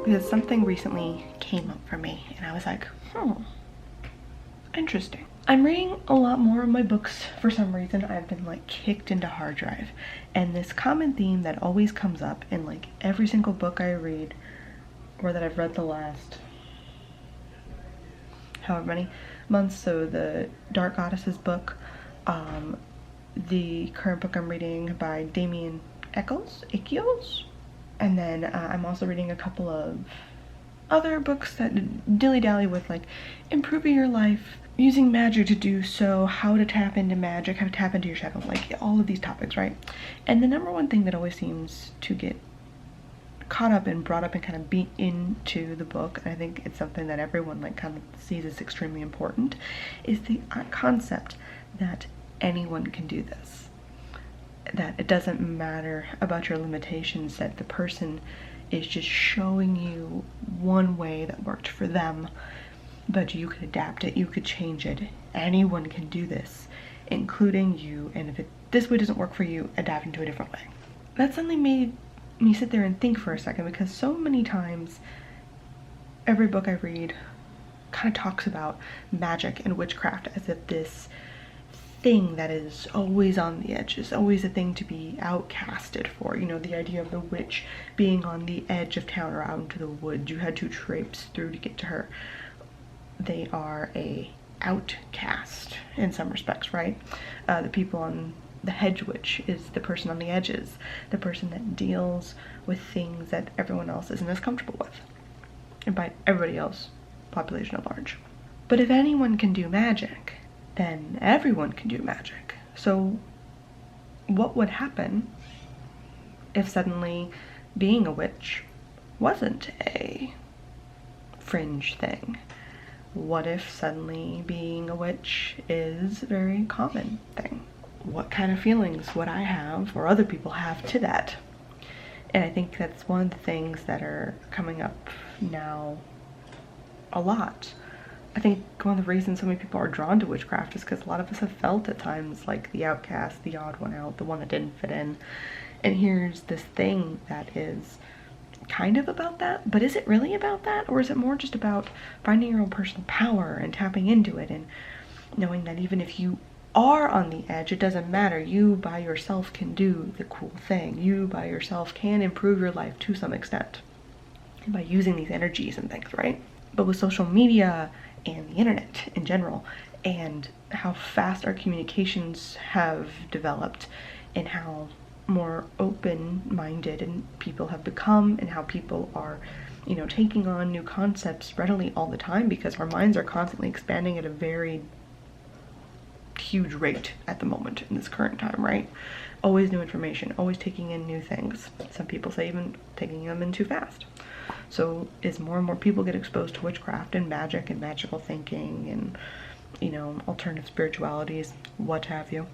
because something recently came up for me and I was like, interesting. I'm reading a lot more of my books for some reason. I've been like kicked into hard drive, and this common theme that always comes up in like every single book I read, or that I've read the last however many months, so the Dark Goddesses book, the current book I'm reading by Damien Echols, and then I'm also reading a couple of other books that dilly-dally with like improving your life, using magic to do so, how to tap into magic, how to tap into your shadow, like all of these topics, right? And the number one thing that always seems to get caught up and brought up and kind of beat into the book, and I think it's something that everyone like kind of sees as extremely important, is the concept that anyone can do this. That it doesn't matter about your limitations, that the person is just showing you one way that worked for them, but you could adapt it, you could change it. Anyone can do this, including you, and if this way doesn't work for you, adapt into a different way. That suddenly made me sit there and think for a second, because so many times every book I read kind of talks about magic and witchcraft as if this thing that is always on the edge, is always a thing to be outcasted for. You know, the idea of the witch being on the edge of town or out into the woods. You had to traipse through to get to her. They are a outcast in some respects, right? The people on the hedge witch is the person on the edges, the person that deals with things that everyone else isn't as comfortable with. And by everybody else, population at large. But if anyone can do magic, then everyone can do magic. So what would happen if suddenly being a witch wasn't a fringe thing? What if suddenly being a witch is a very common thing? What kind of feelings would I have, or other people have, to that? And I think that's one of the things that are coming up now a lot. I think one of the reasons so many people are drawn to witchcraft is because a lot of us have felt at times like the outcast, the odd one out, the one that didn't fit in. And here's this thing that is kind of about that, but is it really about that? Or is it more just about finding your own personal power and tapping into it, and knowing that even if you are on the edge, it doesn't matter. You by yourself can do the cool thing. You by yourself can improve your life to some extent by using these energies and things, right? But with social media and the internet in general, and how fast our communications have developed, and how more open-minded and people have become, and how people are, you know, taking on new concepts readily all the time, because our minds are constantly expanding at a very huge rate at the moment in this current time, right? Always new information, always taking in new things. Some people say even taking them in too fast. So as more and more people get exposed to witchcraft and magic and magical thinking and, you know, alternative spiritualities, what have you,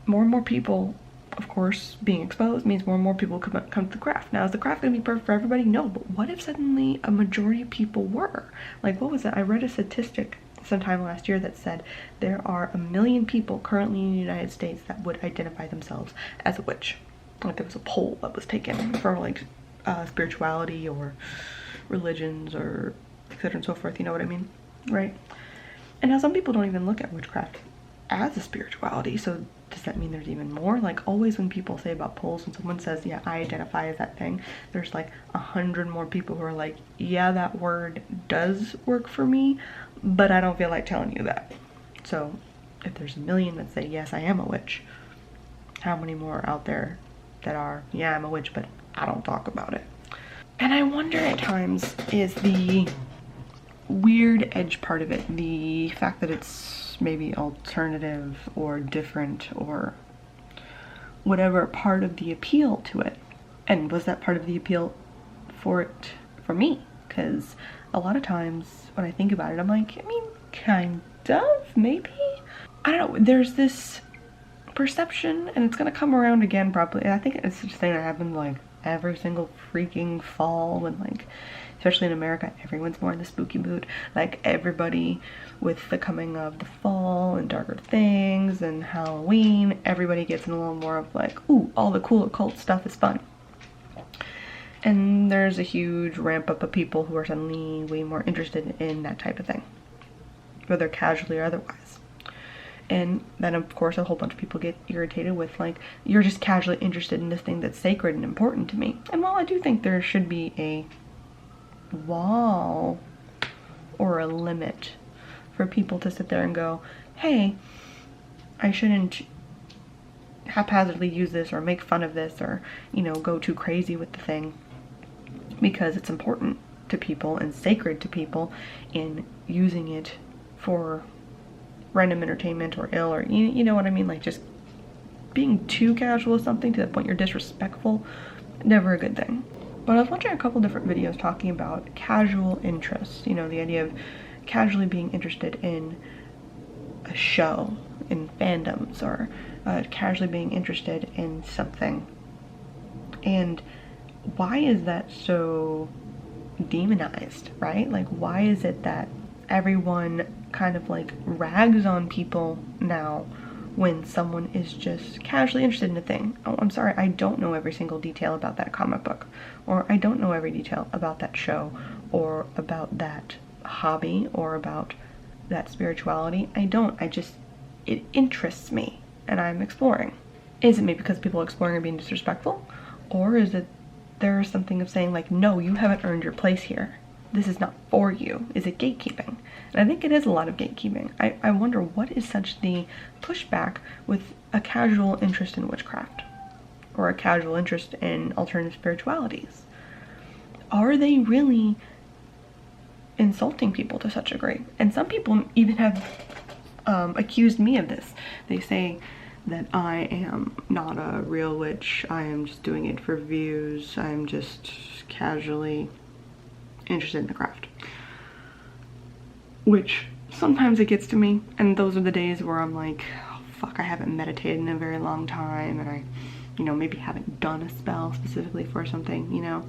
more and more people, of course, being exposed means more and more people come to the craft. Now, is the craft going to be perfect for everybody? No, but what if suddenly a majority of people were? Like, what was that? I read a statistic sometime last year that said there are 1 million people currently in the United States that would identify themselves as a witch. Like, there was a poll that was taken for like spirituality or religions or etc. and so forth, you know what I mean, right? And now some people don't even look at witchcraft as a spirituality, so does that mean there's even more? Like, always when people say about polls, when someone says, yeah, I identify as that thing, there's like 100 more people who are like, yeah, that word does work for me, but I don't feel like telling you that. So if there's 1 million that say, yes, I am a witch, how many more are out there that are, yeah, I'm a witch, but I don't talk about it? And I wonder at times, is the weird edge part of it the fact that it's maybe alternative or different or whatever part of the appeal to it? And was that part of the appeal for me? Because a lot of times when I think about it, I'm like, I mean, kind of, maybe? I don't know, there's this perception, and it's gonna come around again probably, and I think it's such a thing that happens like every single freaking fall, when like, especially in America, everyone's more in the spooky mood. Like, everybody, with the coming of the fall and darker things and Halloween, everybody gets in a little more of like, ooh, all the cool occult stuff is fun. And there's a huge ramp up of people who are suddenly way more interested in that type of thing, whether casually or otherwise. And then of course a whole bunch of people get irritated with, like, you're just casually interested in this thing that's sacred and important to me. And while I do think there should be a wall or a limit for people to sit there and go, hey, I shouldn't haphazardly use this or make fun of this or, you know, go too crazy with the thing because it's important to people and sacred to people, in using it for random entertainment or ill, or you know what I mean, like just being too casual with something to the point you're disrespectful, never a good thing. But I was watching a couple different videos talking about casual interests, you know, the idea of casually being interested in a show, in fandoms, or casually being interested in something. And why is that so demonized, right? Like, why is it that everyone kind of like rags on people now when someone is just casually interested in a thing? Oh, I'm sorry, I don't know every single detail about that comic book, or I don't know every detail about that show, or about that hobby, or about that spirituality. I don't. It interests me and I'm exploring. Is it maybe because people exploring are being disrespectful? Or is it there's something of saying like, no, you haven't earned your place here. This is not for you. Is it gatekeeping? And I think it is a lot of gatekeeping. I wonder what is such the pushback with a casual interest in witchcraft or a casual interest in alternative spiritualities. Are they really insulting people to such a degree? And some people even have accused me of this. They say that I am not a real witch, I am just doing it for views, I'm just casually interested in the craft. Which sometimes it gets to me, and those are the days where I'm like, oh, fuck, I haven't meditated in a very long time, and I, you know, maybe haven't done a spell specifically for something, you know,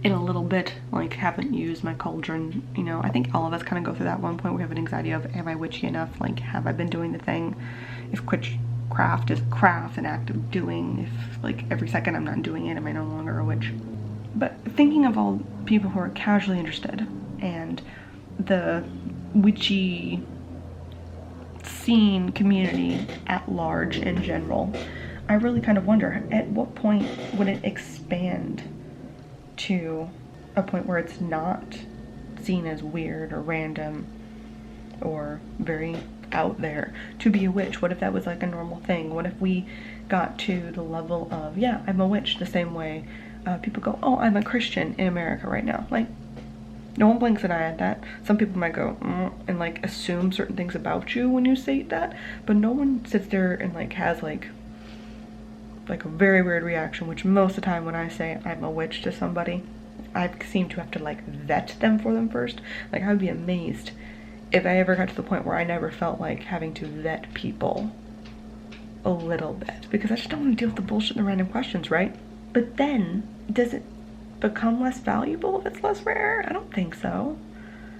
in a little bit, like haven't used my cauldron, you know. I think all of us kind of go through that one point where we have an anxiety of, am I witchy enough? Like, have I been doing the thing? If witchcraft is craft, an act of doing, if like every second I'm not doing it, am I no longer a witch? But thinking of all people who are casually interested and the witchy scene community at large in general, I really kind of wonder, at what point would it expand to a point where it's not seen as weird or random or very out there to be a witch? What if that was like a normal thing? What if we got to the level of, yeah, I'm a witch, the same way people go, oh, I'm a Christian in America right now. Like, no one blinks an eye at that. Some people might go and like assume certain things about you when you say that, but no one sits there and like has like a very weird reaction, which most of the time when I say I'm a witch to somebody, I seem to have to like vet them for them first. Like, I would be amazed if I ever got to the point where I never felt like having to vet people a little bit, because I just don't want to deal with the bullshit and the random questions, right? But then, does it become less valuable if it's less rare? I don't think so.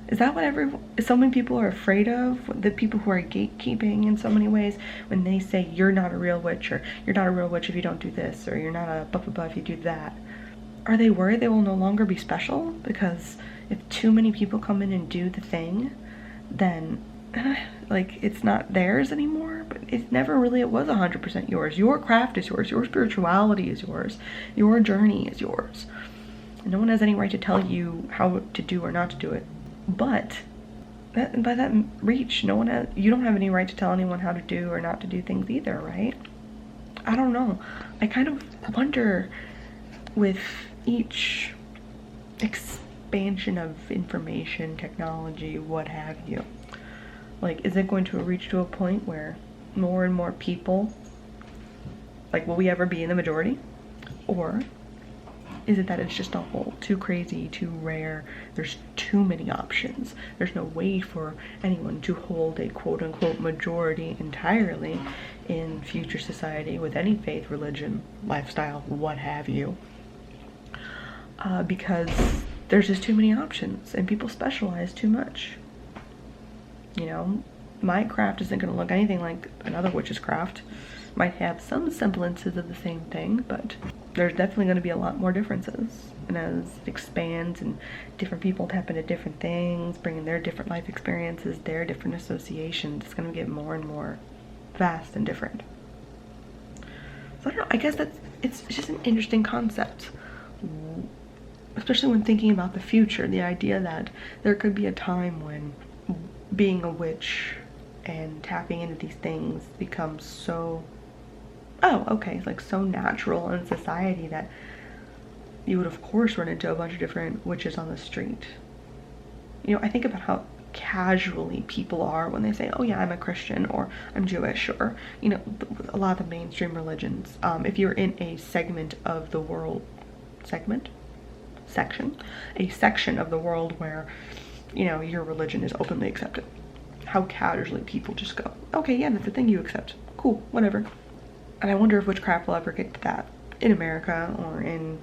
Is that what so many people are afraid of? The people who are gatekeeping in so many ways, when they say you're not a real witch, or you're not a real witch if you don't do this, or you're not a blah blah blah if you do that. Are they worried they will no longer be special? Because if too many people come in and do the thing, then like it's not theirs anymore. But it never really, it was 100% yours. Your craft is yours, your spirituality is yours, your journey is yours. And no one has any right to tell you how to do or not to do it. But by that reach, you don't have any right to tell anyone how to do or not to do things either, right? I don't know. I kind of wonder, with each expansion of information, technology, what have you, like, is it going to reach to a point where more and more people, like, will we ever be in the majority? Or is it that it's just a whole too crazy, too rare, there's too many options, there's no way for anyone to hold a quote-unquote majority entirely in future society with any faith, religion, lifestyle, what have you, because there's just too many options and people specialize too much, you know? My craft isn't going to look anything like another witch's craft. Might have some semblances of the same thing, but there's definitely going to be a lot more differences. And as it expands and different people tap into different things, bringing their different life experiences, their different associations, it's going to get more and more vast and different. So I don't know, I guess it's just an interesting concept, especially when thinking about the future, the idea that there could be a time when being a witch and tapping into these things becomes so, oh, okay, it's like so natural in society that you would of course run into a bunch of different witches on the street. You know, I think about how casually people are when they say, oh yeah, I'm a Christian, or I'm Jewish, or, you know, a lot of the mainstream religions. If you're in a segment of the world, a section of the world where, you know, your religion is openly accepted, how casually people just go, okay, yeah, that's the thing you accept, cool, whatever. And I wonder if witchcraft will ever get to that in America, or in,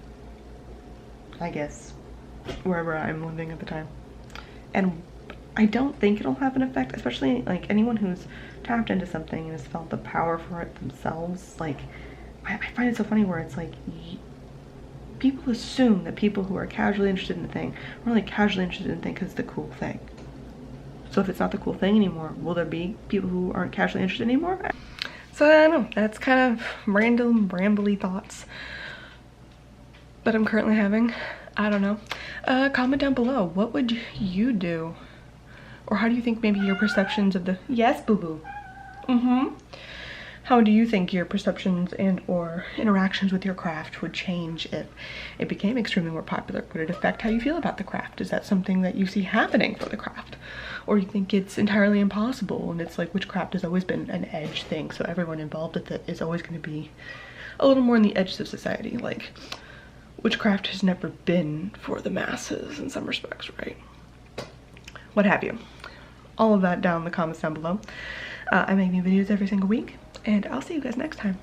I guess, wherever I'm living at the time. And I don't think it'll have an effect, especially like anyone who's tapped into something and has felt the power for it themselves. Like, I find it so funny where it's like, people assume that people who are casually interested in the thing are only casually interested in the thing because it's the cool thing. So if it's not the cool thing anymore, will there be people who aren't casually interested anymore? So I don't know, that's kind of random, rambly thoughts that I'm currently having. I don't know. Comment down below, what would you do? Or how do you think maybe your perceptions of the, yes, boo-boo. How do you think your perceptions and or interactions with your craft would change if it became extremely more popular? Would it affect how you feel about the craft? Is that something that you see happening for the craft? Or you think it's entirely impossible and it's like witchcraft has always been an edge thing, so everyone involved with it is always going to be a little more on the edges of society? Like, witchcraft has never been for the masses in some respects, right? What have you? All of that down in the comments down below. I make new videos every single week, and I'll see you guys next time.